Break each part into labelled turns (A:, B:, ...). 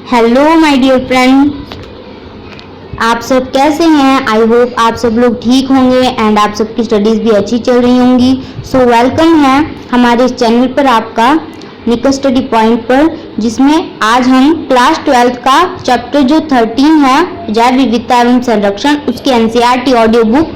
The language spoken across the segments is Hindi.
A: हेलो माय डियर फ्रेंड, आप सब कैसे हैं। आई होप आप सब लोग ठीक होंगे एंड आप सबकी स्टडीज़ भी अच्छी चल रही होंगी। सो वेलकम है हमारे इस चैनल पर आपका निकट स्टडी पॉइंट पर, जिसमें आज हम क्लास 12 का चैप्टर जो 13 है जैव विविधता एवं संरक्षण, उसकी एनसीईआरटी ऑडियो बुक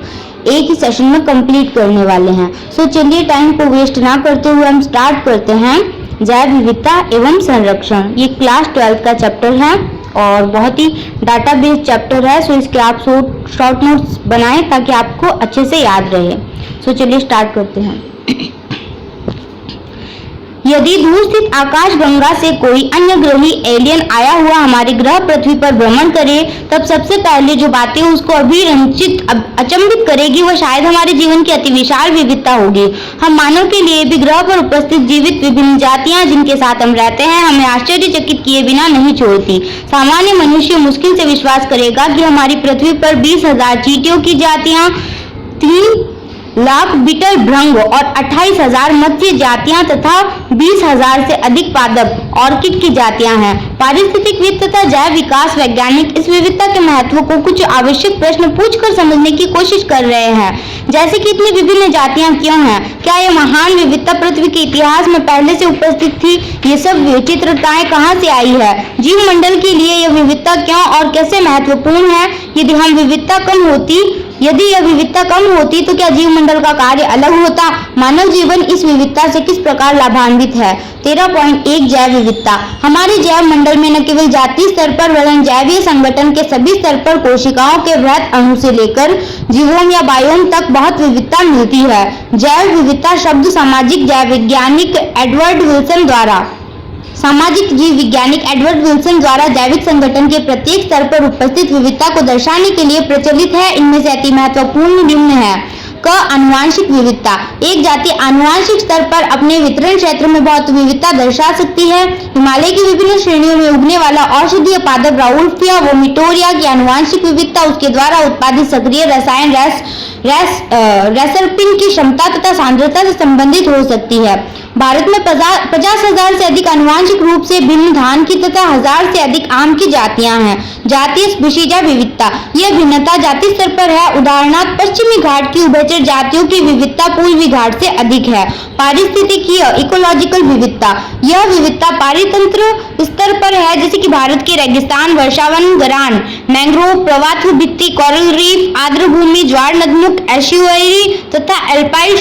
A: एक ही सेशन में कंप्लीट करने वाले हैं। सो चलिए टाइम को वेस्ट ना करते हुए हम स्टार्ट करते हैं। जैव विविधता एवं संरक्षण ये क्लास 12 का चैप्टर है और बहुत ही डाटा बेस्ड चैप्टर है। सो इसके आप शॉर्ट नोट्स बनाएं ताकि आपको अच्छे से याद रहे। सो चलिए स्टार्ट करते हैं। यदि दूर स्थित आकाश गंगा से कोई अन्य ग्रही एलियन आया हुआ हमारे ग्रह पृथ्वी पर भ्रमण करे, तब सबसे पहले जो बातें उसको अचंभित करेगी वो शायद हमारे जीवन की अति विशाल विविधता होगी। हम मानव के लिए भी ग्रह पर उपस्थित जीवित विभिन्न जातियां जिनके साथ हम रहते हैं हमें आश्चर्यचकित किए बिना नहीं छोड़ती। सामान्य मनुष्य मुश्किल से विश्वास करेगा कि हमारी पृथ्वी पर 20,000 चींटियों की जातियां, 3 लाख बीटल भृंग और 28,000 मत्स्य जातियां तथा 20,000 से अधिक पादप ऑर्किड की जातियां हैं। पारिस्थितिक तथा जैव विकास वैज्ञानिक इस विविधता के महत्व को कुछ आवश्यक प्रश्न पूछकर समझने की कोशिश कर रहे हैं, जैसे कि इतनी विभिन्न जातियां क्यों हैं, क्या यह महान विविधता पृथ्वी के इतिहास में पहले से उपस्थित थी, ये सब विचित्रताएं कहां से आई है, जीव मंडल के लिए यह विविधता क्यों और कैसे महत्वपूर्ण है। यदि यह विविधता कम होती तो क्या जीव मंडल का कार्य अलग होता। मानव जीवन इस विविधता से किस प्रकार लाभान्वित है। 13.1 जैव विविधता। हमारे जैव मंडल में न केवल जातीय स्तर पर वरन जैवीय संगठन के सभी स्तर पर कोशिकाओं के वृहत अणु से लेकर जीवोम या बायोम तक बहुत विविधता मिलती है। जैव विविधता शब्द सामाजिक जीव वैज्ञानिक एडवर्ड विल्सन द्वारा जैविक संगठन के प्रत्येक स्तर पर उपस्थित विविधता को दर्शाने के लिए प्रचलित है। इनमें से अति महत्वपूर्ण निम्न है। आनुवांशिक विविधता। एक जाति आनुवांशिक स्तर पर अपने वितरण क्षेत्र में बहुत विविधता दर्शा सकती है। हिमालय की विभिन्न श्रेणियों में उगने वाला औषधीय पादप राउल्फिया वोमिटोरिया की आनुवांशिक विविधता उसके द्वारा उत्पादित सक्रिय रसायन रेसरपिन की क्षमता तथा सांद्रता से संबंधित हो सकती है। भारत में 50,000 से अधिक आनुवांशिक रूप से भिन्न धान की तथा 1000 से अधिक आम की जातियां हैं। जातीय स्पीशीज विविधता। यह भिन्नता जाति स्तर पर है। उदाहरणार्थ पश्चिमी घाट की उभयचर जातियों की विविधता पूर्वी घाट से अधिक है। पारिस्थितिकीय इकोलॉजिकल विविधता। यह विविधता पारितंत्र स्तर पर है, जैसे कि भारत के रेगिस्तान, वर्षावन, गरान, मैंग्रोव, प्रवात्व भित्ति, कोरल रीफ, आर्द्र भूमि, ज्वार नदमुख, एस्चुअरी तथा एल्पाइन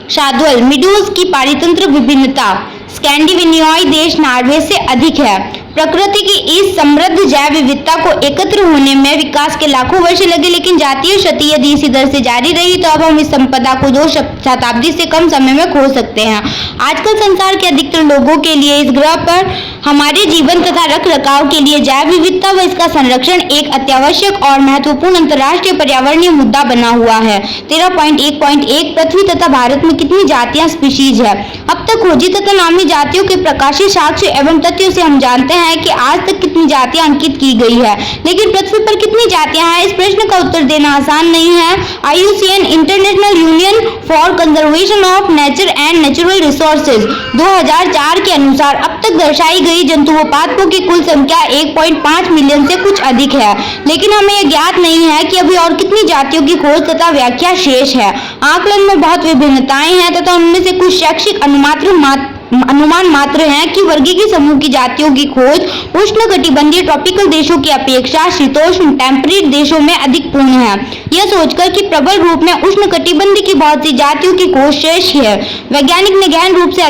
A: शाद्वल मीडोज की पारितंत्र विभिन्नता स्कैंडिनेवियाई देश नॉर्वे से अधिक है। प्रकृति की इस समृद्ध जैव विविधता को एकत्र होने में विकास के लाखों वर्ष लगे, लेकिन जातीय क्षति यदि इसी दर से जारी रही तो अब हम इस संपदा को 2 शताब्दी से कम समय में खो सकते हैं। आजकल संसार के अधिकतर लोगों के लिए इस ग्रह पर हमारे जीवन तथा रख रखाव के लिए जैव विविधता व इसका संरक्षण एक अत्यावश्यक और महत्वपूर्ण अंतर्राष्ट्रीय पर्यावरणीय मुद्दा बना हुआ है। 13.1.1 पृथ्वी तथा भारत में कितनी जातियां स्पीशीज है। अब तक खोजी तथा नामी जातियों के प्रकाशित साक्ष्य एवं तथ्यों से हम जानते हैं कि आज तक कितनी जातियां अंकित की गई है, लेकिन पृथ्वी पर कितनी जातियां हैं, इस प्रश्न का उत्तर देना आसान नहीं है। IUCN international union for conservation of nature and natural resources 2004 के अनुसार अब तक दर्शाई गई जंतुओं की कुल संख्या 1.5 मिलियन से कुछ अधिक है, लेकिन हमें यह ज्ञात नहीं है कि अभी और कितनी जातियों की खोज तथा व्याख्या शेष है। आकलन में बहुत विभिन्नताएं हैं तथा उनमें से कुछ शैक्षिक अनुमान मात्र हैं कि वर्गीय समूह की जातियों की खोज उष्णकटिबंधीय ट्रॉपिकल देशों की अपेक्षा शीतोष्ण टेम्परेट देशों में अधिक पूर्ण है। यह सोचकर कि प्रबल रूप में उष्णकटिबंधीय की बहुत सी जातियों की खोज शेष है, वैज्ञानिक ने गहन रूप से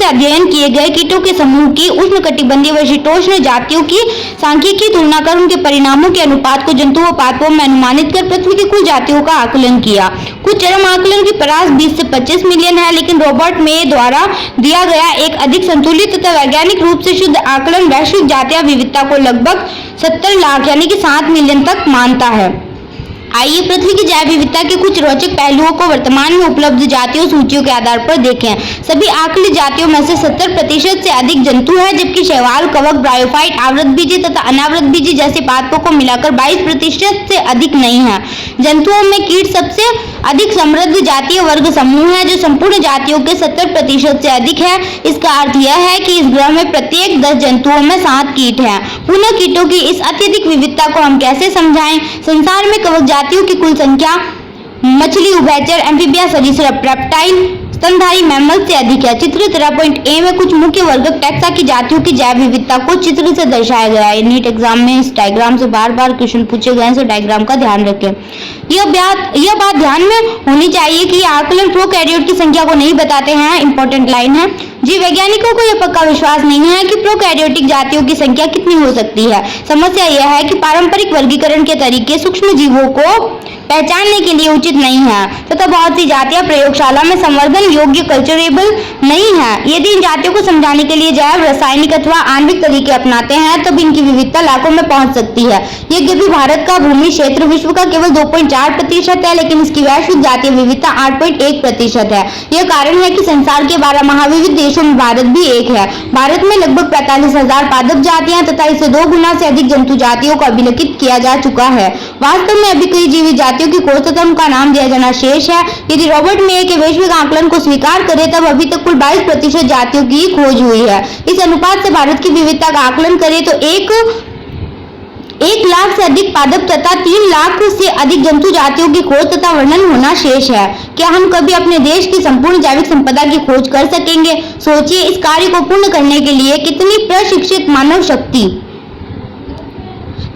A: अध्ययन किए गए कीटों के समूह की उष्णकटिबंधीय व शीतोष्ण जातियों की सांख्यिकीय तुलना कर उनके परिणामों के अनुपात को जंतुओं में अनुमानित कर पृथ्वी की कुल जातियों का आकलन किया। कुछ चरम आकलन की परास 20 से 25 मिलियन है, लेकिन रॉबर्ट मे द्वारा दिया गया एक अधिक संतुलित तथा वैज्ञानिक रूप से शुद्ध आकलन वैश्विक जातीय विविधता को लगभग 70 लाख यानी कि 7 मिलियन तक मानता है। आइए पृथ्वी की जैव विविधता के कुछ रोचक पहलुओं को वर्तमान में उपलब्ध जातियों सूचियों के आधार पर देखें। सभी आकलित जातियों में से 70% से अधिक जंतु हैं, जबकि शैवाल, कवक, ब्रायोफाइट, आवृतबीजी तथा अनावृतबीजी जैसे पादपों को मिलाकर 22% से अधिक नहीं है। जंतुओं में कीट सबसे अधिक समृद्ध जातीय वर्ग समूह है, जो संपूर्ण जातियों के 70% से अधिक है। इसका अर्थ यह है कि इस ग्रह में प्रत्येक 10 जंतुओं में 7 कीट हैं। पुनः कीटों की इस अत्यधिक विविधता को हम कैसे समझाएं? संसार में कवक जातियों की कुल संख्या मछली, उभयचर, एम्फीबिया, सरीसृप, रेप्टाइल, स्तनधारी मैमल से अधिक है। चित्र 13.a में कुछ मुख्य वर्गक टैक्सा की जातियों की जैव विविधता को चित्र से दर्शाया गया है। नीट एग्जाम में इस डायग्राम से बार-बार क्वेश्चन पूछे गए हैं, तो डायग्राम का ध्यान रखें। यह बात ध्यान में होनी चाहिए कि आकलन प्रोकैरियोट की संख्या को नहीं बताते हैं। इंपॉर्टेंट लाइन है। जीव वैज्ञानिकों को यह पक्का विश्वास नहीं है कि प्रोकैरियोटिक जातियों की संख्या कितनी हो सकती है। समस्या यह है कि पारंपरिक वर्गीकरण के तरीके सूक्ष्म जीवों को पहचानने के लिए उचित नहीं है तथा बहुत सी जातियां प्रयोगशाला में संवर्धन योग्य कल्चरेबल नहीं है। यदि इन जातियों को समझाने के लिए जैव, रासायनिक अथवा आणविक तरीके अपनाते हैं तब इनकी विविधता लाखों में पहुंच सकती है। यद्यपि भारत का भूमि क्षेत्र विश्व का केवल 2.4% है, लेकिन इसकी वैश्विक जातीय विविधता 8.1% है। यह कारण है कि संसार के 12 महाविविध देशों में भारत भी एक है। भारत में लगभग 45,000 पादप जातियां तथा इससे 2 गुना से अधिक जंतु जातियों को अभिलिखित किया जा चुका है। वास्तव में अभी कई जीवित जातियों की खोज तथा उनका नाम दिया जाना शेष है। यदि रॉबर्ट मे के वैश्विक आकलन को स्वीकार करें तब अभी तक कुल 22% जातियों की खोज हुई है। इस अनुपात से भारत की विविधता का आकलन करें तो 1 लाख से अधिक पादप तथा 3 लाख से अधिक जंतु जातियों की खोज तथा वर्णन होना शेष है। क्या हम कभी अपने देश की संपूर्ण जैविक संपदा की खोज कर सकेंगे? सोचिए, इस कार्य को पूर्ण करने के लिए कितनी प्रशिक्षित मानव शक्ति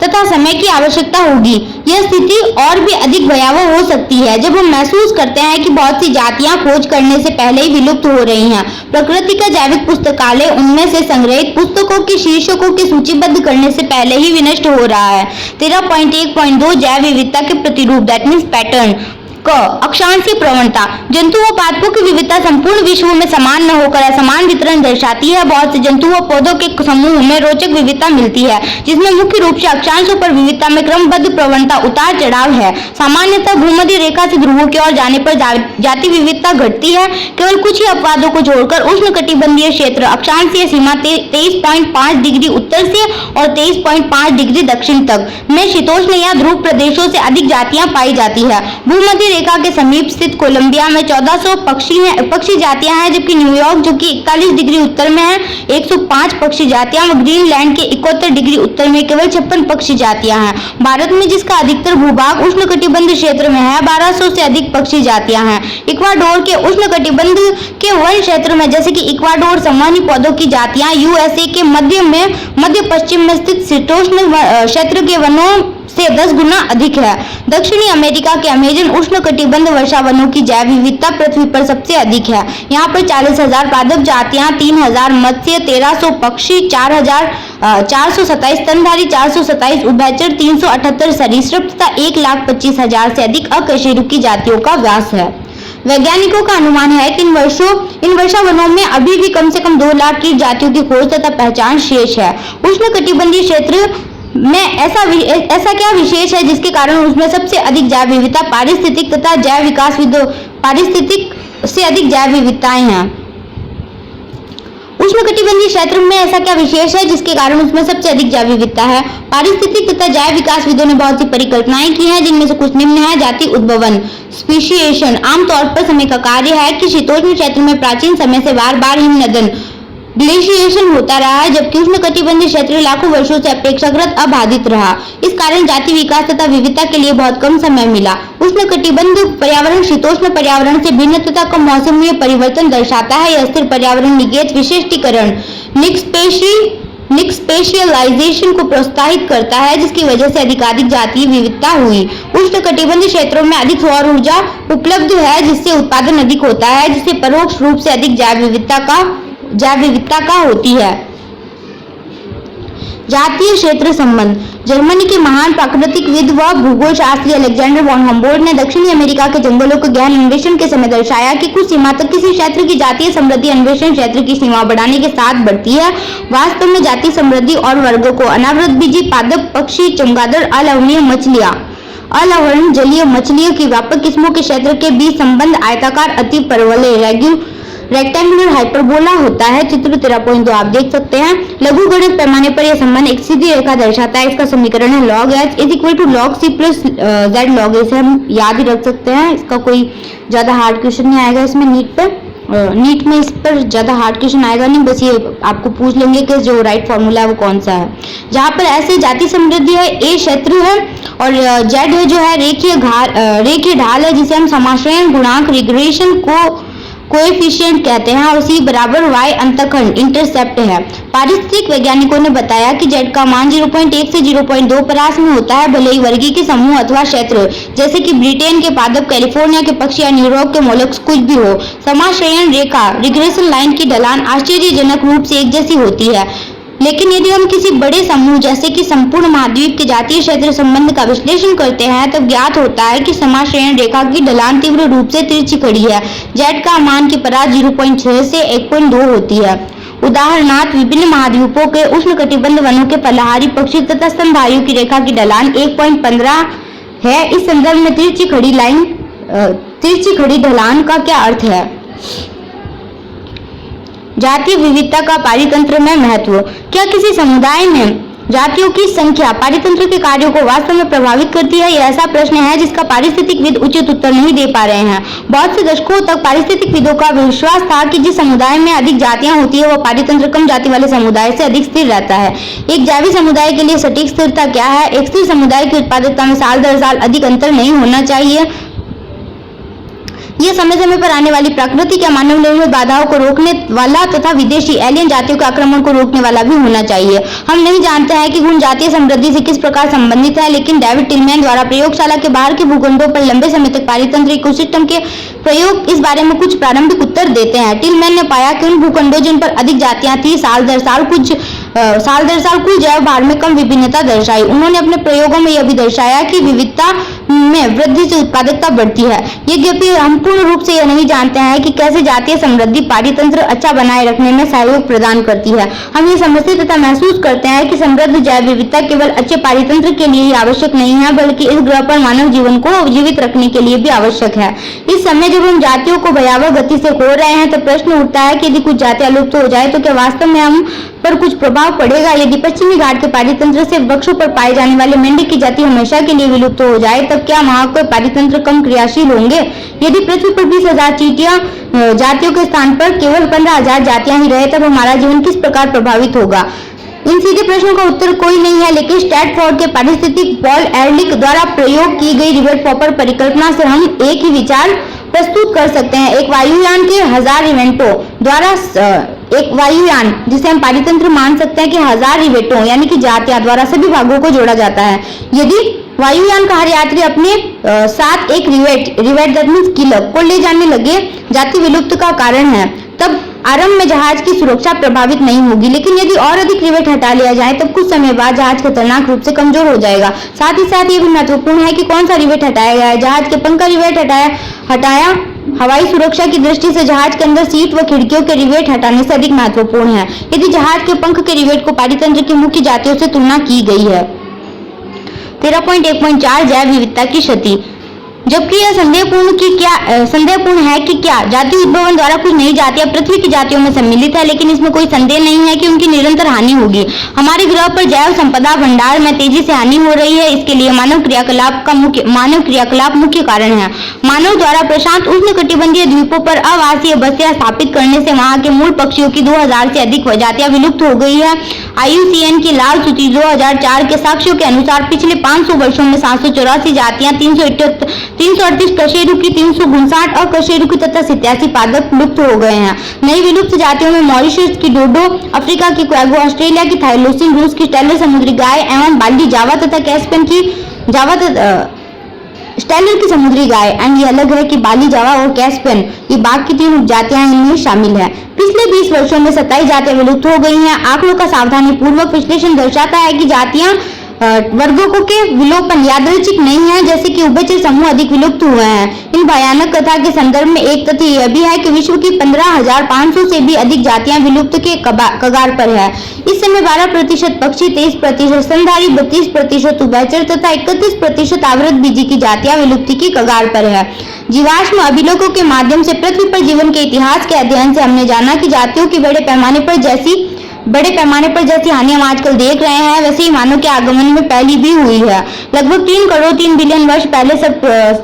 A: तथा समय की आवश्यकता होगी। यह स्थिति और भी अधिक भयावह हो सकती है जब हम महसूस करते हैं कि बहुत सी जातियां खोज करने से पहले ही विलुप्त हो रही हैं। प्रकृति का जैविक पुस्तकालय उनमें से संग्रहित पुस्तकों के शीर्षकों के सूचीबद्ध करने से पहले ही विनष्ट हो रहा है। 13.1.2 जैव विविधता के प्रतिरूप दैट मीन्स पैटर्न। अक्षांशीय प्रवणता। जंतु व पादपों की विविधता संपूर्ण विश्व में समान न होकर असमान वितरण दर्शाती है। बहुत से जंतु व पौधों के समूह में रोचक विविधता मिलती है, जिसमें मुख्य रूप से अक्षांशों पर विविधता में क्रमबद्ध प्रवणता उतार चढ़ाव है। सामान्यतः भूमध्य रेखा से ध्रुवों की ओर जाने पर जाति विविधता घटती है। केवल कुछ ही अपवादों को छोड़कर उष्णकटिबंधीय क्षेत्र अक्षांशीय सीमा 23.5 डिग्री उत्तर से और 23.5 डिग्री दक्षिण तक में शीतोष्ण या ध्रुव प्रदेशों से अधिक जातियां पाई जाती है। भूमध्य रेखा के समीप स्थित कोलंबिया में 1400 पक्षी जातियां हैं, जबकि न्यूयॉर्क जो कि 41 डिग्री उत्तर में है 105 पक्षी जातियां व ग्रीनलैंड के 71 डिग्री उत्तर में केवल 56 पक्षी जातियां हैं। भारत में जिसका अधिकतर भूभाग उष्णकटिबंधीय क्षेत्र में है 1200 से अधिक पक्षी जातियां हैं। इक्वाडोर के उष्णकटिबंध के वन क्षेत्र में जैसे कि इक्वाडोर संवहनी पौधों की जातियां यूएसए के मध्य पश्चिम में स्थित शीतोष्ण क्षेत्र के वनों से 10 गुना अधिक है। दक्षिणी अमेरिका के अमेजन उष्णकटिबंध वर्षा वनों की जैव विविधता पृथ्वी पर सबसे अधिक है। यहाँ पर 40,000 पादप जातियां, 3,000 मत्स्य, 1300 पक्षी, 427 स्तनधारी, 427 उभयचर, 378 सरीसृप तथा 1,25,000 से अधिक अकशेरुकी जातियों का व्यास है। वैज्ञानिकों का अनुमान है कि इन वर्षा वनों में अभी भी कम से कम 2 लाख कीट जातियों की खोज तथा पहचान शेष है। उष्णकटिबंधीय क्षेत्र में ऐसा क्या विशेष है जिसके कारण उसमें सबसे अधिक जैव विविधता पारिस्थितिक तथा जैव विकास पारिस्थितिक से अधिक जैव विविधताएं हैं? उष्णकटिबंधीय क्षेत्र में ऐसा क्या विशेष है जिसके कारण उसमें सबसे अधिक जैव विविधता है? पारिस्थितिक तथा जैव विकासविदों ने बहुत सी परिकल्पनाएं की हैं, जिनमें से कुछ निम्न है। जाति उद्भवन, स्पीशिएशन। आमतौर पर समय का कार्य है कि शीतोष्ण क्षेत्र में प्राचीन समय से बार-बार हिमनदन ग्लेशिएशन होता रहा है, जबकि उष्णकटिबंधीय क्षेत्र लाखों वर्षों से अपेक्षाकृत अबाधित रहा। इस कारण जाति विकास तथा विविधता के लिए बहुत कम समय मिला। उष्णकटिबंध पर्यावरण शीतोष्ण पर्यावरण से भिन्न तथा कम मौसमीय परिवर्तन दर्शाता है। यह स्थिर पर्यावरण निगेत विशिष्टीकरण निक्सपेशियलाइजेशन को प्रोत्साहित करता है, जिसकी वजह से अधिकाधिक जातीय विविधता हुई। उष्णकटिबंधीय क्षेत्रों में अधिक सौर ऊर्जा उपलब्ध है, जिससे उत्पादन अधिक होता है, जिससे परोक्ष रूप से अधिक जैव विविधता का होती है। जातीय क्षेत्र संबंध। जर्मनी के महान प्राकृतिकविद व भूगोल शास्त्री अलेक्जेंडर वॉन हम्बोल्ट ने दक्षिणी अमेरिका के जंगलों के गहन अन्वेषण के समय दर्शाया कि कुछ सीमा तक किसी क्षेत्र की जातीय समृद्धि अन्वेषण क्षेत्र की सीमा बढ़ाने के साथ बढ़ती है। वास्तव में जातीय समृद्धि और वर्गों को अनावृतबीजी, पादप, पक्षी, चमगादड़, अलवणीय मछलियां, अलावरण जलीय मछलियों की व्यापक किस्मों के क्षेत्र के बीच संबंध आयताकार अति परवलय रेक्टेंगुलर हाइपरबोला होता है। चित्र 13.2 आप देख सकते हैं। लघु गणित पैमाने पर यह संबंध एक सीधी रेखा दर्शाता है। इसका समीकरण है log h is equal to log c plus z log a से हम याद ही रख सकते हैं। इसका कोई ज्यादा हार्ड क्वेश्चन नहीं आएगा इसमें नीट में इस पर ज्यादा हार्ड क्वेश्चन आएगा नहीं, बस ये आपको पूछ लेंगे कि जो राइट फॉर्मूला है वो कौन सा है। जहाँ पर ऐसे जाति समृद्धि है, ए क्षेत्र है और जेड है जो है रेखीय ढाल है जिसे हम समाश्रयन गुणांक रिग्रेशन कोएफिशिएंट कहते हैं और सी बराबर y अंतखंड इंटरसेप्ट है। पारिस्थितिक वैज्ञानिकों ने बताया कि जेड का मान 0.1 से 0.2 परास में होता है, भले ही वर्गीय के समूह अथवा क्षेत्र जैसे कि ब्रिटेन के पादप, कैलिफोर्निया के पक्षी या न्यूयॉर्क के मोलस्क कुछ भी हो। समाश्रयन रेखा रिग्रेशन लाइन की ढलान आश्चर्यजनक रूप से एक जैसी होती है, लेकिन यदि हम किसी बड़े समूह जैसे कि संपूर्ण महाद्वीप के जातीय क्षेत्र संबंध का विश्लेषण करते हैं तब ज्ञात होता है कि समाश्रयन रेखा की ढलान तीव्र रूप से तिरछी खड़ी है। जेड का मान की परास 0.6 से 1.2 होती है। उदाहरणार्थ विभिन्न महाद्वीपों के उष्णकटिबंध वनों के फलाहारी पक्षी तथा स्तनधारियों की रेखा की ढलान 1.15 है। इस संदर्भ में तिरछी खड़ी ढलान का क्या अर्थ है? जातीय विविधता का पारितंत्र में महत्व। क्या किसी समुदाय में जातियों की संख्या पारितंत्र के कार्यों को वास्तव में प्रभावित करती है? यह ऐसा प्रश्न है जिसका पारिस्थितिकविद उचित उत्तर नहीं दे पा रहे हैं। बहुत से दशकों तक पारिस्थितिकविदों का विश्वास था कि जिस समुदाय में अधिक जातियां होती है वह पारितंत्र कम जाति वाले समुदाय से अधिक स्थिर रहता है। एक जैवी समुदाय के लिए सटीक स्थिरता क्या है? एक स्थिर समुदाय की उत्पादकता में साल दर साल अधिक अंतर नहीं होना चाहिए। ये समय समय पर आने वाली प्राकृतिक या मानव निर्मित बाधाओं को रोकने वाला तथा विदेशी एलियन जातियों के आक्रमण को रोकने वाला भी होना चाहिए। हम नहीं जानते हैं कि गुण जातीय समृद्धि से किस प्रकार संबंधित है, लेकिन डेविड टिलमैन द्वारा प्रयोगशाला के बाहर के भूखंडों पर लंबे समय तक पारितंत्र इकोसिस्टम के प्रयोग इस बारे में कुछ प्रारंभिक उत्तर देते हैं। टिलमैन ने पाया कि उन भूखंडों जिन पर अधिक जातियां थी साल दर साल कुल जैव भार में कम विभिन्नता दर्शाई। उन्होंने अपने प्रयोगों में यह भी दर्शाया कि विविधता में वृद्धि से उत्पादकता बढ़ती है। यद्यपि हम पूर्ण रूप से यह नहीं जानते हैं कि कैसे जातीय समृद्धि पारितंत्र अच्छा बनाए रखने में सहयोग प्रदान करती है। हम ये समझते तथा महसूस करते हैं कि समृद्ध जैव विविधता केवल अच्छे पारितंत्र के लिए ही आवश्यक नहीं है, बल्कि इस ग्रह पर मानव जीवन को जीवित रखने के लिए भी आवश्यक है। इस समय जब हम जातियों को भयावह गति से खो रहे हैं तो प्रश्न उठता है कि यदि कुछ जातियां लुप्त हो जाए तो क्या वास्तव में हम पर कुछ प्रभाव पड़ेगा? यदि पश्चिमी घाट के पारितंत्र से वृक्षों पर पाए जाने वाले मेंढक की जाति हमेशा के लिए विलुप्त हो जाए तब क्या वहां के पारितंत्र कम क्रियाशील होंगे? यदि पृथ्वी पर 20,000 चींटियां जातियों के स्थान पर केवल 15,000 जातियां ही रहे तब हमारा जीवन किस प्रकार प्रभावित होगा? इन सीधे प्रश्नों का उत्तर कोई नहीं है, लेकिन स्टैटफोर्ड के पारिस्थितिक पॉल एरलिख द्वारा प्रयोग की गई रिवेट पॉपर परिकल्पना से हम एक ही विचार प्रस्तुत कर सकते हैं। एक वायुयान के 1000 इवेंटों द्वारा एक वायुयान जिसे हम पारितंत्र मान सकते हैं कि 1000 रिवेटों यानी कि जातियां द्वारा सभी भागों को जोड़ा जाता है। यदि वायुयान का हर यात्री अपने साथ एक रिवेट दैट मींस किलर को ले जाने लगे जाति विलुप्त का कारण है, तब आरंभ में जहाज की सुरक्षा प्रभावित नहीं होगी, लेकिन यदि और अधिक रिवेट हटा लिया जाए तब कुछ समय बाद जहाज खतरनाक रूप से कमजोर हो जाएगा। साथ ही साथ ये भी महत्वपूर्ण है कि कौन सा रिवेट हटाया गया है। जहाज के पंख का रिवेट हटाया हवाई सुरक्षा की दृष्टि से जहाज के अंदर सीट व खिड़कियों के रिवेट हटाने से अधिक महत्वपूर्ण है। यदि जहाज के पंख के रिवेट को पारितंत्र की मुख्य जातियों से तुलना की गई है। 13.1.4 जैव विविधता की क्षति। जबकि यह संदेहपूर्ण है कि क्या जाति उद्भवन द्वारा कुछ नई जातियां पृथ्वी की जातियों में सम्मिलित है, लेकिन इसमें कोई संदेह नहीं है कि उनकी निरंतर हानि होगी। हमारे ग्रह पर जैव संपदा भंडार में तेजी से हानि हो रही है। इसके लिए मानव क्रियाकलाप मुख्य कारण है। मानव द्वारा प्रशांत उष्णकटिबंधीय द्वीपों पर आवासीय बस्तियां स्थापित करने से वहां के मूल पक्षियों की 2000 से अधिक प्रजातियां विलुप्त हो गई है। IUCN की लाल सूची 2004 के साक्ष्यों के अनुसार पिछले 500 वर्षों में 784 जातियां, 338 कशेरुकी, 359 अकशेरुकी तथा 87 पादप लुप्त हो गए हैं। नई विलुप्त जातियों में मॉरिशस की डोडो, अफ्रीका की क्वेगो, ऑस्ट्रेलिया की थाइलोसिन, रूस की स्टेलर समुद्री गाय एवं बाली जावा तथा कैस्पियन की स्टेलर की समुद्री गाय एंड ये अलग है कि बाली जावा और कैस्पियन ये बाकी 3 उपजातियां इनमें शामिल है। पिछले 20 वर्षों में 27 जातियां विलुप्त हो गई हैं। आंकड़ों का सावधानी पूर्वक विश्लेषण दर्शाता है कि जातियां वर्गों के विलोपन यादृच्छिक नहीं है, जैसे कि उभयचर समूह अधिक विलुप्त हुए हैं। इन भयानक कथा के संदर्भ में एक तथ्य यह भी है कि विश्व की 15,500 से भी अधिक जातियां विलुप्त के कगार पर है। इस समय 12% पक्षी, 23% स्तनधारी, 32% उभयचर तथा 31% आवृतबीजी की जातियां विलुप्ति की कगार पर है। जीवाश्म अभिलेखों के माध्यम से पृथ्वी पर जीवन के इतिहास के अध्ययन से हमने जाना कि जातियों की बड़े पैमाने पर जैसी हानि हम आजकल देख रहे हैं, वैसे ही मानव के आगमन में पहली भी हुई है। लगभग 3 करोड़ 3 बिलियन वर्ष पहले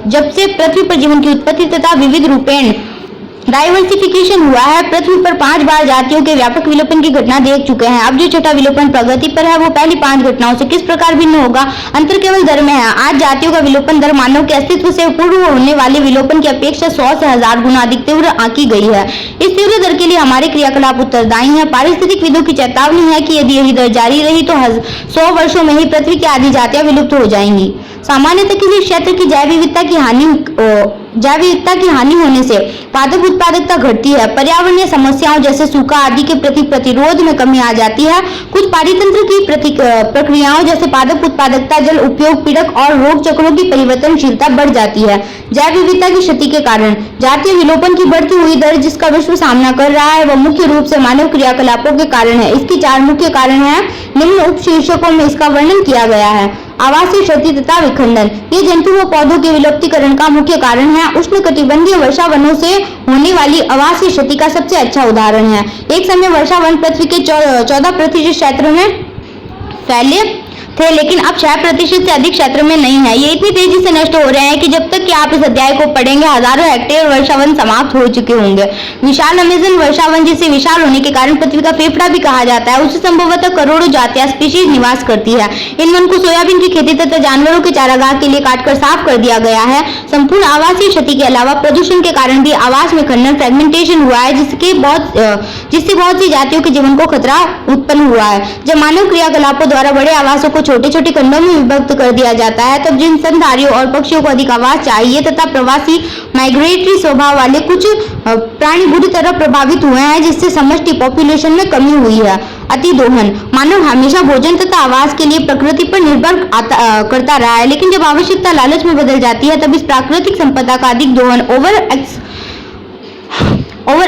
A: जब से पृथ्वी पर जीवन की उत्पत्ति तथा विविध रूपेण डाइवर्सिफिकेशन हुआ है, पृथ्वी पर 5 बार जातियों के व्यापक विलोपन की घटना देख चुके हैं। अब जो छठा विलोपन प्रगति पर है वो पहली 5 घटनाओं से किस प्रकार भिन्न होगा? अंतर केवल दर में है। आज जातियों का विलोपन दर मानव के अस्तित्व से पूर्व होने वाले विलोपन की अपेक्षा 100 से 1000 गुना अधिक तीव्र आंकी गई है। इस तीव्र दर के लिए हमारे क्रियाकलाप उत्तरदायी है। पारिस्थितिकविदों की चेतावनी है कि यदि यही दर जारी रही तो 100 वर्षों में ही पृथ्वी की आधी जातियां विलुप्त हो जाएंगी। सामान्यतः किसी क्षेत्र की जैव विविधता की हानि होने से पादप उत्पादकता घटती है। पर्यावरणीय समस्याओं जैसे सूखा आदि के प्रति प्रतिरोध में कमी आ जाती है। कुछ पारितंत्र की प्रक्रियाओं जैसे पादप उत्पादकता, जल उपयोग, पीड़क और रोग चक्रों की परिवर्तनशीलता बढ़ जाती है। जैव विविधता की क्षति के कारण जातीय विलोपन की बढ़ती हुई दर जिसका विश्व सामना कर रहा है वह मुख्य रूप से मानव क्रियाकलापों के कारण है। इसकी 4 मुख्य कारण हैं। निम्न उपशीर्षकों में इसका वर्णन किया गया है। आवासीय क्षति तथा विखंडन, ये जंतु व पौधों के विलुप्तीकरण का मुख्य कारण है। उष्णकटिबंधीय वर्षा वनों से होने वाली आवासीय क्षति का सबसे अच्छा उदाहरण है। एक समय वर्षा वन पृथ्वी के 14% क्षेत्र में फैले थे, लेकिन अब 6% से अधिक क्षेत्र में नहीं है। ये इतनी तेजी से नष्ट हो रहे हैं कि जब तक कि आप इस अध्याय को पढ़ेंगे हजारों हेक्टेयर वर्षावन समाप्त हो चुके होंगे। विशाल अमेज़न वर्षावन, जिसे विशाल होने के कारण पृथ्वी का फेफड़ा भी कहा जाता है, उससे संभवतः करोड़ों जातियां स्पीशीज निवास करती है। इन वन को सोयाबीन की खेती तथा जानवरों के चारागाह के लिए काटकर साफ कर दिया गया है। संपूर्ण आवासीय क्षति के अलावा प्रदूषण के कारण भी आवास में खंडन, फ्रेगमेंटेशन हुआ है, जिससे बहुत सी जातियों के जीवन को खतरा उत्पन्न हुआ है। जब मानव क्रियाकलापों द्वारा बड़े आवासों को छोटे छोटे खंडों में विभक्त कर दिया जाता है, तब जिन स्तनधारियों और पक्षियों को अधिक आवास चाहिए तथा प्रवासी माइग्रेटरी स्वभाव वाले कुछ प्राणी बुरी तरह प्रभावित हुए हैं, जिससे समष्टि पॉपुलेशन में कमी हुई है। अतिदोहन, मानव हमेशा भोजन तथा आवास के लिए प्रकृति पर निर्भर करता रहा है, लेकिन जब आवश्यकता लालच में बदल जाती है तब इस प्राकृतिक संपदा का अधिक दोहन ओवर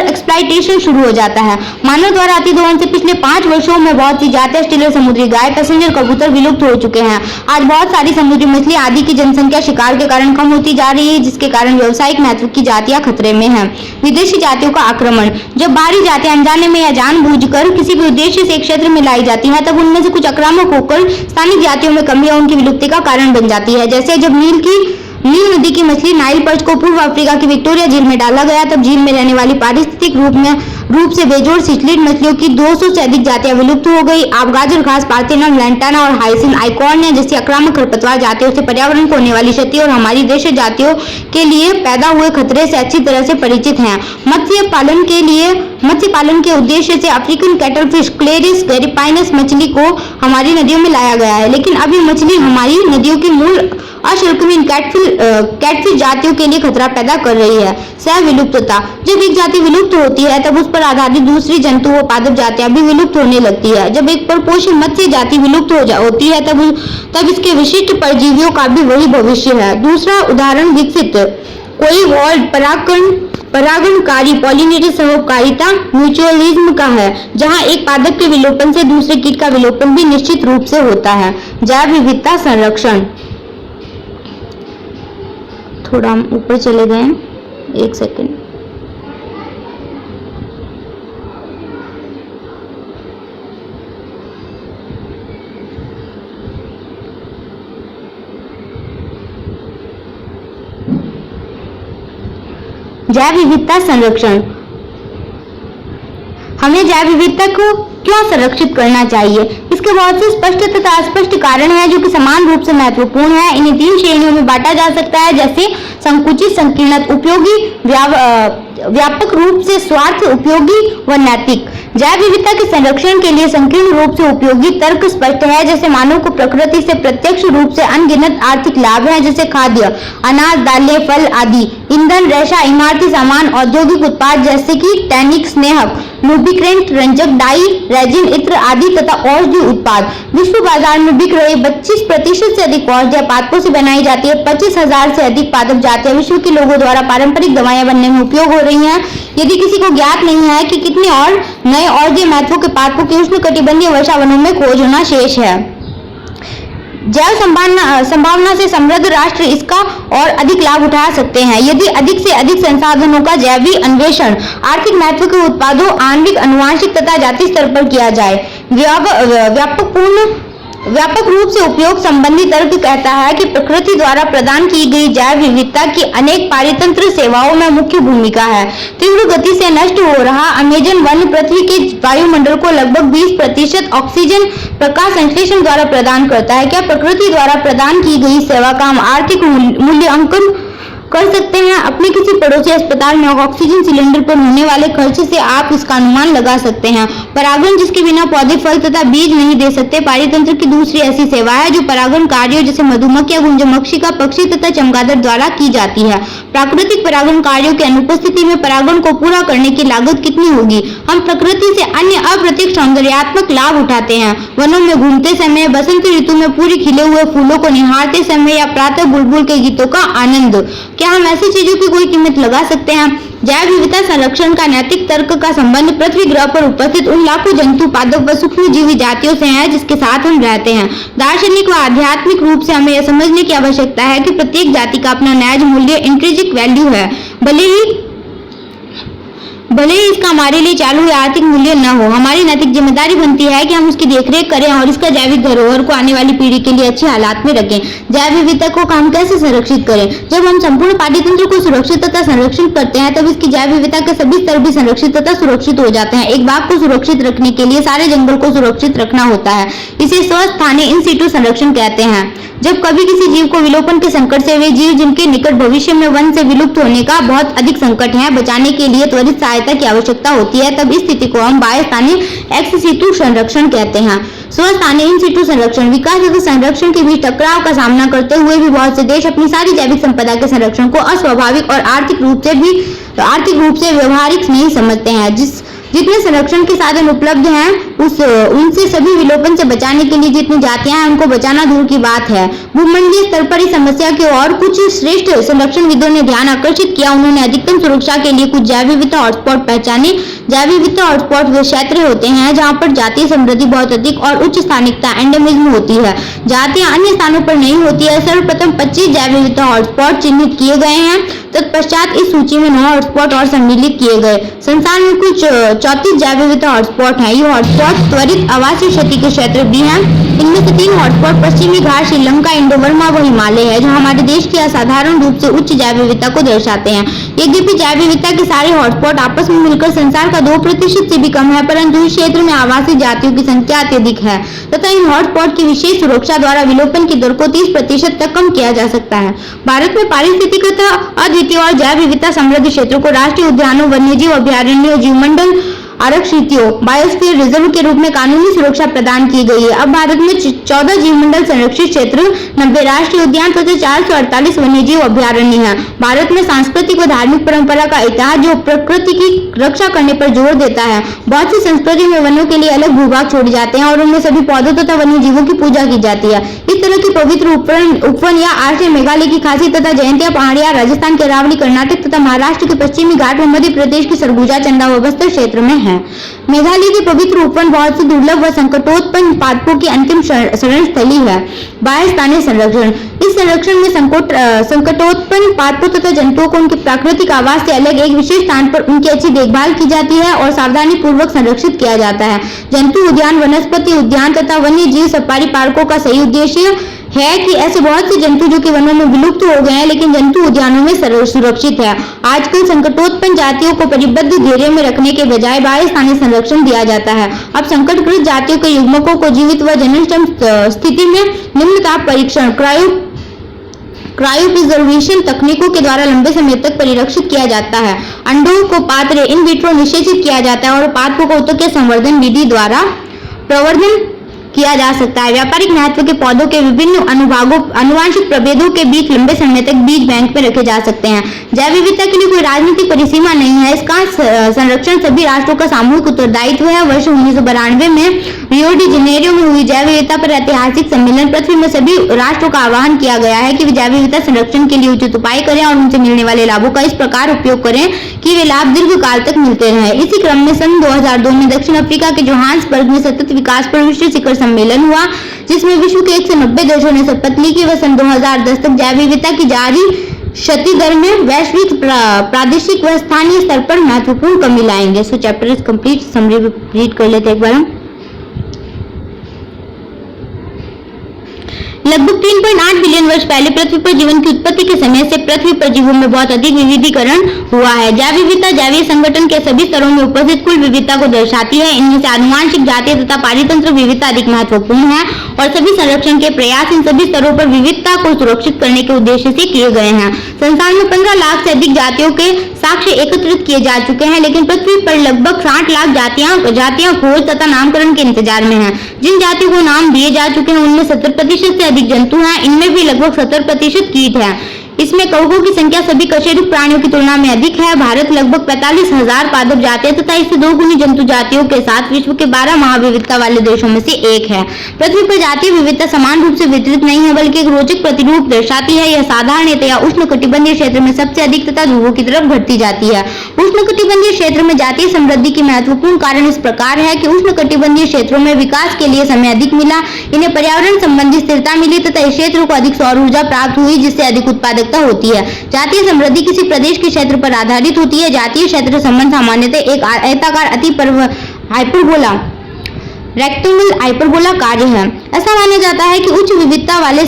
A: एक्सप्लॉइटेशन शुरू हो जाता है। मानव द्वारा अतिदोहन से पिछले 5 वर्षों में बहुत सी जातियां, स्टिलर समुद्री गाय, पैसेंजर कबूतर विलुप्त हो चुके हैं। आज बहुत सारी समुद्री मछली आदि की जनसंख्या शिकार के कारण कम होती जा रही है, जिसके कारण व्यावसायिक महत्व की जातियां खतरे में हैं। विदेशी जातियों का आक्रमण, जब बाहरी जातियां अनजाने में या जानबूझकर किसी भी उद्देश्य से एक क्षेत्र में लाई जाती हैं, तब उनमें से कुछ आक्रामक होकर स्थानीय जातियों में कमी या उनकी विलुप्ति का कारण बन जाती है। जैसे जब नील नदी की मछली नाइल पर्च को पूर्व अफ्रीका की विक्टोरिया झील में डाला गया, तब झील में रहने वाली पारिस्थितिक रूप से बेजोड़ सिचलिड मछलियों की 200 से अधिक जातियां विलुप्त हो गई। आप गाजर घास, पार्थेनम, लैंटाना और हाइसिन आइकॉर्निया जैसी आक्रामक खरपतवार जातियों से पर्यावरण को होने वाली क्षति और हमारी देशी जातियों के लिए पैदा हुए खतरे से अच्छी तरह से परिचित हैं। मत्स्य पालन के उद्देश्य से अफ्रीकन कैटलफिश क्लेरिस गैरिपाइनस मछली को हमारी नदियों में लाया गया है, लेकिन अब ये मछली हमारी नदियों की मूल अशल्कमीन कैटफिश जातियों के लिए खतरा पैदा कर रही है। सह विलुप्तता, जब एक जाति विलुप्त होती है तब उस पर आधारित दूसरी जंतु व पादप जातियां भी विलुप्त होने लगती है। जब एक परपोषी मत्स्य जाति विलुप्त होती है तब इसके विशिष्ट परजीवियों का भी वही भविष्य है। दूसरा उदाहरण विकसित कोई वॉल्ड परागणकारी पॉलिनेटरी सहोकारिता म्यूचुअलिज्म का है, जहां एक पादप के विलोपन से दूसरे कीट का विलोपन भी निश्चित रूप से होता है। जैव विविधता संरक्षण, थोड़ा हम ऊपर चले गए, 1 सेकंड। जैव विविधता संरक्षण, हमें जैव विविधता को क्यों संरक्षित करना चाहिए? इसके बहुत से स्पष्ट तथा अस्पष्ट कारण हैं जो कि समान रूप से महत्वपूर्ण है। इन्हें 3 श्रेणियों में बांटा जा सकता है, जैसे संकुचित, संकीर्णत, उपयोगी, व्यापक रूप से स्वार्थ उपयोगी व नैतिक। जैव विविधता के संरक्षण के लिए संकीर्ण रूप से उपयोगी तर्क स्पष्ट है, जैसे मानव को प्रकृति से प्रत्यक्ष रूप से अनगिनत आर्थिक लाभ हैं, जैसे खाद्य, अनाज, दालें, फल आदि। ईंधन, रेशा, इमारती सामान, औद्योगिक उत्पाद जैसे कि टैनिक, स्नेहक, लुब्रिकेंट, रंजक, डाई, रेजिन, इत्र आदि तथा औषधि उत्पाद। विश्व बाजार में बिक रहे 25% से अधिक औषधियां पादपों से बनाई जाती है। 25,000 से अधिक पादप जातियां विश्व के लोगों द्वारा पारंपरिक दवाएं बनने में उपयोग हो रही हैं। यदि किसी को ज्ञात नहीं है कि कितने और नए औषधीय महत्व के पादपों के उष्णकटिबंधीय वर्षावनों में खोज होना शेष है। जैव संभावना से समृद्ध राष्ट्र इसका और अधिक लाभ उठा सकते हैं यदि अधिक से अधिक संसाधनों का जैविक अन्वेषण आर्थिक महत्व के उत्पादों, आणविक, आनुवंशिक तथा जाति स्तर पर किया जाए। व्यापक रूप से उपयोग संबंधी तर्क कहता है कि प्रकृति द्वारा प्रदान की गई जैव विविधता की अनेक पारितंत्र सेवाओं में मुख्य भूमिका है। तीव्र गति से नष्ट हो रहा अमेजन वन पृथ्वी के वायुमंडल को लगभग 20% ऑक्सीजन प्रकाश संश्लेषण द्वारा प्रदान करता है। क्या प्रकृति द्वारा प्रदान की गई सेवा का हम आर्थिक मूल्यांकन कर सकते हैं? अपने किसी पड़ोसी अस्पताल में ऑक्सीजन सिलेंडर पर होने वाले खर्च से आप इसका अनुमान लगा सकते हैं। परागण, जिसके बिना पौधे फल तथा बीज नहीं दे सकते, पारितंत्र की दूसरी ऐसी सेवा है जो परागण कार्यों जैसे मधुमक्खी, गुंजमक्षिका, पक्षी तथा चमगादड़ द्वारा की जाती है। प्राकृतिक परागण कार्यों की अनुपस्थिति में परागण को पूरा करने की लागत कितनी होगी? हम प्रकृति से अन्य अप्रत्यक्ष सौंदर्यात्मक लाभ उठाते हैं। वनों में घूमते समय, बसंत ऋतु में पूरे खिले हुए फूलों को निहारते समय या प्रातः बुलबुल के गीतों का आनंद। क्या हम ऐसी चीजों की कोई कीमत लगा सकते हैं? जैव विविधता संरक्षण का नैतिक तर्क का संबंध पृथ्वी ग्रह पर उपस्थित उन लाखों जंतु, पादप व सूक्ष्मजीवी जातियों से है जिसके साथ हम रहते हैं। दार्शनिक व आध्यात्मिक रूप से हमें यह समझने की आवश्यकता है कि प्रत्येक जाति का अपना नैज मूल्य, इंट्रिंसिक वैल्यू है, भले ही इसका हमारे लिए चालू या आर्थिक मूल्य न हो। हमारी नैतिक जिम्मेदारी बनती है कि हम उसकी देखरेख करें और इसका जैविक धरोहर को आने वाली पीढ़ी के लिए अच्छे हालात में रखें। जैव विविधता को हम कैसे संरक्षित करें? जब हम संपूर्ण पारितंत्र को सुरक्षित तथा संरक्षित करते हैं तब इसकी जैव विविधता के सभी स्तर भी संरक्षित तथा सुरक्षित हो जाते हैं। एक बाग को सुरक्षित रखने के लिए सारे जंगल को सुरक्षित रखना होता है। इसे स्वस्थानीय इन सीटू संरक्षण कहते हैं। जब कभी किसी जीव को विलोपन के संकट से, वे जीव जिनके निकट भविष्य में वन से विलुप्त होने का बहुत अधिक संकट है, बचाने के लिए त्वरित सहायता की आवश्यकता होती है, तब इस स्थिति को हम बाह्य स्थानीय एक्स सीटू संरक्षण कहते हैं। स्वस्थानीय इन सीटू संरक्षण, विकास तथा संरक्षण के बीच टकराव का सामना करते हुए भी बहुत से देश अपनी सारी जैविक संपदा के संरक्षण को अस्वाभाविक और आर्थिक रूप से व्यवहारिक नहीं समझते हैं। जितने संरक्षण के साधन उपलब्ध हैं उनसे सभी विलोपन से बचाने के लिए जितनी जातियां हैं उनको बचाना दूर की बात है। भूमंडलीय स्तर पर इस समस्या की ओर कुछ श्रेष्ठ संरक्षणविदों ने ध्यान आकर्षित किया। उन्होंने अधिकतम सुरक्षा के लिए कुछ जैव विविधता हॉटस्पॉट पहचाने। जैव विविधता हॉटस्पॉट वे क्षेत्र होते हैं जहां पर जातीय समृद्धि बहुत अधिक और उच्च स्थानिकता एंडेमिज्म होती है। जातियां अन्य स्थानों पर नहीं होती है। सर्वप्रथम 25 जैव विविधता हॉटस्पॉट चिन्हित किए गए हैं। तत्पश्चात इस सूची में 9 हॉटस्पॉट और सम्मिलित किए गए। संसार में कुछ 34 जैव विविधता हॉटस्पॉट हैं। ये हॉटस्पॉट त्वरित आवासीय क्षति के क्षेत्र भी हैं। इनमें से 3 हॉटस्पॉट पश्चिमी घाट, श्रीलंका, इंडो बर्मा व हिमालय है, जो हमारे देश की असाधारण रूप से उच्च जैव विविधता को दर्शाते हैं। यद्यपि जैव विविधता के सारे हॉटस्पॉट आपस में मिलकर संसार का 2% से भी कम है, परंतु इस क्षेत्र में आवासीय जातियों की संख्या अत्यधिक है तथा इन हॉटस्पॉट की विशेष सुरक्षा द्वारा विलोपन की दर को 30% तक कम किया जा सकता है। भारत में पारिस्थितिक तथा अद्वितीय और जैव विविधता समृद्ध क्षेत्रों को राष्ट्रीय उद्यानों, वन्यजीव अभयारण्यों, जीवमंडल आरक्षितियों, बायोस्फीयर रिजर्व के रूप में कानूनी सुरक्षा प्रदान की गई है। अब भारत में 14 जीवमंडल संरक्षित क्षेत्र, 90 राष्ट्रीय उद्यान तथा 448 वन्यजीव अभयारण्य हैं। भारत में सांस्कृतिक व धार्मिक परंपरा का इतिहास जो प्रकृति की रक्षा करने पर जोर देता है। बहुत सी संस्कृतियों में वनों के लिए अलग भूभाग छोड़े जाते हैं और उनमें सभी पौधों तथा वन्यजीवों की पूजा की जाती है। इस तरह की पवित्र उपवन या आश्रय मेघालय की खासी तथा जयंतिया पहाड़ियां, राजस्थान के अरावली, कर्नाटक तथा महाराष्ट्र के पश्चिमी घाट में मध्य प्रदेश की सरगुजा, चंदा व बस्तर क्षेत्र में है। मेघालय की पवित्र उपवन बहुत से दुर्लभ व संकटोत्पन्न पादपों की अंतिम शरण स्थली है। बाह्य स्थानीय संरक्षण, इस संरक्षण में संकटोत्पन्न पादपों तथा जंतुओं को उनके प्राकृतिक आवास से अलग एक विशेष स्थान पर उनकी अच्छी देखभाल की जाती है और सावधानी पूर्वक संरक्षित किया जाता है। जंतु उद्यान, वनस्पति उद्यान तथा वन्य जीव सफारी पार्कों का सही उद्देश्य है कि ऐसे बहुत से जंतु जो कि वनों में विलुप्त हो गए हैं लेकिन जंतु उद्यानों में सुरक्षित है। आजकल संकटोत्पन्न जातियों को परिबद्ध घेरे में रखने के बजाय बाह्य स्थानीय संरक्षण दिया जाता है। अब संकटग्रस्त जातियों के युग्मकों को जीवित व जन्मष्टम स्थिति में निम्न ताप परीक्षण क्रायोप्रिजर्वेशन तकनीकों के द्वारा लंबे समय तक परिरक्षित किया जाता है। अंडों को पात्र इन विट्रो निषेचित किया जाता है और पादपों को उत्तक संवर्धन विधि द्वारा प्रवर्धन किया जा सकता है। व्यापारिक महत्व के पौधों के विभिन्न अनुभागों अनुवांशिक प्रभेदों के बीच लंबे समय तक बीज बैंक में रखे जा सकते हैं। जैव विविधता के लिए कोई राजनीतिक परिसीमा नहीं है। इसका संरक्षण सभी राष्ट्रों का सामूहिक उत्तरदायित्व है। वर्ष 1992 में रियो डी जेनेरियो में हुई जैव विविधता पर ऐतिहासिक सम्मेलन पृथ्वी में सभी राष्ट्रों का आह्वान किया गया है कि वे जैव विविधता संरक्षण के लिए उचित उपाय करें और उनसे मिलने वाले लाभों का इस प्रकार उपयोग करें कि वे लाभ दीर्घ काल तक मिलते रहें। इसी क्रम में सन 2002 में दक्षिण अफ्रीका के जोहान्सबर्ग में सतत विकास पर विश्व शिखर सम्मेलन हुआ, जिसमें विश्व के 190 देशों ने शपथ ली कि वह सन 2010 तक जैव विविधता की जारी क्षति दर में वैश्विक, प्रादेशिक व स्थानीय स्तर पर महत्वपूर्ण कमी लाएंगे। सो chapter is complete. Summary read कर लेते हैं एक बार हम। लगभग 3.8 बिलियन वर्ष पहले पृथ्वी पर जीवन की उत्पत्ति के समय से पृथ्वी पर जीवों में बहुत अधिक विविधीकरण हुआ है। जैव विविधता जैवीय संगठन के सभी स्तरों में उपस्थित कुल विविधता को दर्शाती है। इनमें से आनुवांशिक, जातीय तथा पारितंत्र विविधता अधिक महत्वपूर्ण है और सभी संरक्षण के प्रयास इन सभी स्तरों पर विविधता को सुरक्षित करने के उद्देश्य से किए गए हैं। संसार में 15 लाख से अधिक जातियों के साक्ष्य एकत्रित किए जा चुके हैं, लेकिन पृथ्वी पर लगभग 60 लाख जातियां खोज तथा नामकरण के इंतजार में हैं। जिन जातियों को नाम दिए जा चुके हैं उनमें 70% से अधिक जंतु हैं। इनमें भी लगभग 70% कीट हैं। इसमें कवकों की संख्या सभी कशेरुक प्राणियों की तुलना में अधिक है। भारत लगभग 45,000 पादप जातियां तथा इससे 2 गुनी जंतु जातियों के साथ विश्व के 12 महाविविधता वाले देशों में से एक है। पृथ्वी पर जातीय विविधता समान रूप से वितरित नहीं है, बल्कि एक रोचक प्रतिरूप दर्शाती है। यह साधारणतया उष्णकटिबंधीय क्षेत्र में सबसे अधिक तथा ध्रुवों की तरफ घटती जाती है। उष्णकटिबंधीय क्षेत्र में जातीय समृद्धि की महत्वपूर्ण कारण इस प्रकार है कि उष्णकटिबंधीय क्षेत्रों में विकास के लिए समय अधिक मिला, इन्हें पर्यावरण संबंधी स्थिरता मिली तथा इस क्षेत्र को अधिक सौर ऊर्जा प्राप्त हुई, जिससे अधिक उत्पादकता होती है। जातीय समृद्धि किसी प्रदेश के क्षेत्र पर आधारित होती है। जातीय क्षेत्र संबंध सामान्यतः एक आयताकार हाइपरबोला रेक्टेंगल हाइपरबोला कार्य है। ऐसा माना जाता है कि उच्च विविधता वाले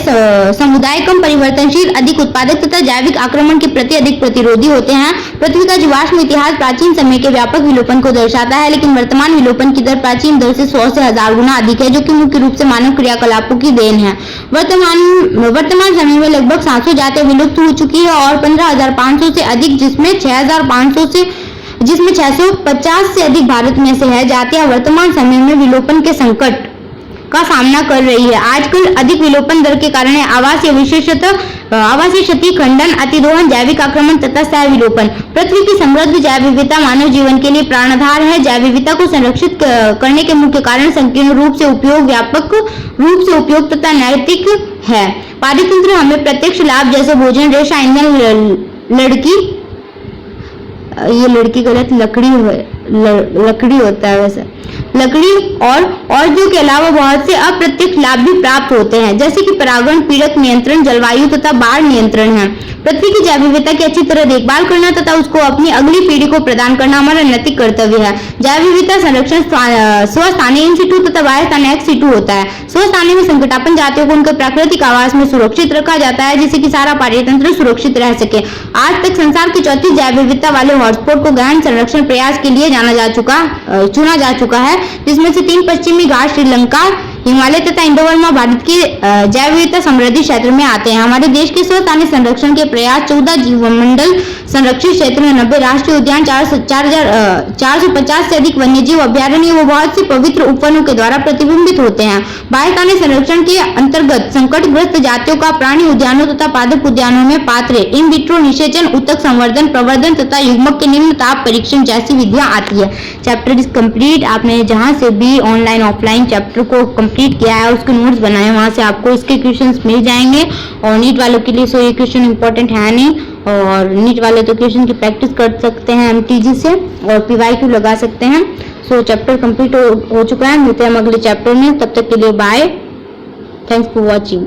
A: समुदाय कम परिवर्तनशील, अधिक उत्पादक तथा जैविक आक्रमण के प्रति अधिक प्रतिरोधी होते हैं। पृथ्वी का जीवाश्म इतिहास प्राचीन समय के व्यापक विलोपन को दर्शाता है, लेकिन वर्तमान विलोपन की दर प्राचीन दर से 100 से 1000 गुना अधिक है, जो कि मुख्य रूप से मानव क्रियाकलापों की देन है। वर्तमान समय में लगभग 700 जातियां विलुप्त हो चुकी है और 15,500 से अधिक, जिसमें 650 से अधिक भारत में से है, जातियां वर्तमान समय में विलोपन के संकट का सामना कर रही है। आजकल अधिक विलोपन दर के कारण आवासीय क्षति, खंडन, अतिदोहन, जैविक आक्रमण तथा सह विलोपन। पृथ्वी की समृद्ध जैव विविधता मानव जीवन के लिए प्राणाधार है। जैव विविधता को संरक्षित करने के मुख्य कारण संकीर्ण रूप से उपयोग, व्यापक रूप से उपयोग तथा नैतिक है। पारितंत्र हमें प्रत्यक्ष लाभ जैसे भोजन, रेशा, ईंधन, लकड़ी होता है वैसे लकड़ी और जो के अलावा बहुत से अप्रत्यक्ष लाभ भी प्राप्त होते हैं, जैसे कि परागण, पीड़क नियंत्रण, जलवायु तथा बाढ़ नियंत्रण है। पृथ्वी की जैव विविधता की अच्छी तरह देखभाल करना तथा उसको अपनी अगली पीढ़ी को प्रदान करना हमारा नैतिक कर्तव्य है। जैव विविधता संरक्षण स्वस्थानीय इन सिटू तथा बाह्य स्थानीय एक्स सिटू होता है। स्वस्थानीय में संकटापन्न जातियों को उनके प्राकृतिक आवास में सुरक्षित रखा जाता है, जिससे कि सारा पारितंत्र सुरक्षित रह सके। आज तक संसार के चौथी जैव विविधता वाले हॉटस्पॉट को गहन संरक्षण प्रयास के लिए चुना जा चुका है, जिसमें से 3 पश्चिमी घाट, श्रीलंका, हिमालय तथा इंडोवर्मा भारत के जैव विविधता समृद्धि क्षेत्र में आते हैं। हमारे देश के स्वस्थानीय संरक्षण के प्रयास 14 जीवमंडल संरक्षित क्षेत्र में 90 राष्ट्रीय उद्यान, 450 से अधिक वन्यजीव अभ्यारण्य व बहुत से पवित्र उपवनों के द्वारा प्रतिबिंबित होते हैं। बाह्यस्थानीय संरक्षण के अंतर्गत संकटग्रस्त जातियों का प्राणी उद्यानों तथा पादप उद्यानों में पात्र, इन विट्रो निषेचन, ऊतक संवर्धन, प्रवर्धन तथा युग्मक के निम्न ताप परीक्षण जैसी विधियां आती है। Chapter is complete. आपने जहां से भी ऑनलाइन ऑफलाइन चैप्टर को कंप्लीट किया है, उसके नोट्स बनाए, वहां से आपको इसके क्वेश्चंस मिल जाएंगे। और नीट वालों के लिए ये क्वेश्चन इंपॉर्टेंट है नहीं, और नीट वाले तो क्वेश्चन की प्रैक्टिस कर सकते हैं MTG से और PYQ लगा सकते हैं। सो चैप्टर कंप्लीट हो चुका है। मिलते हैं हम अगले चैप्टर में, तब तक के लिए बाय। Thanks for watching.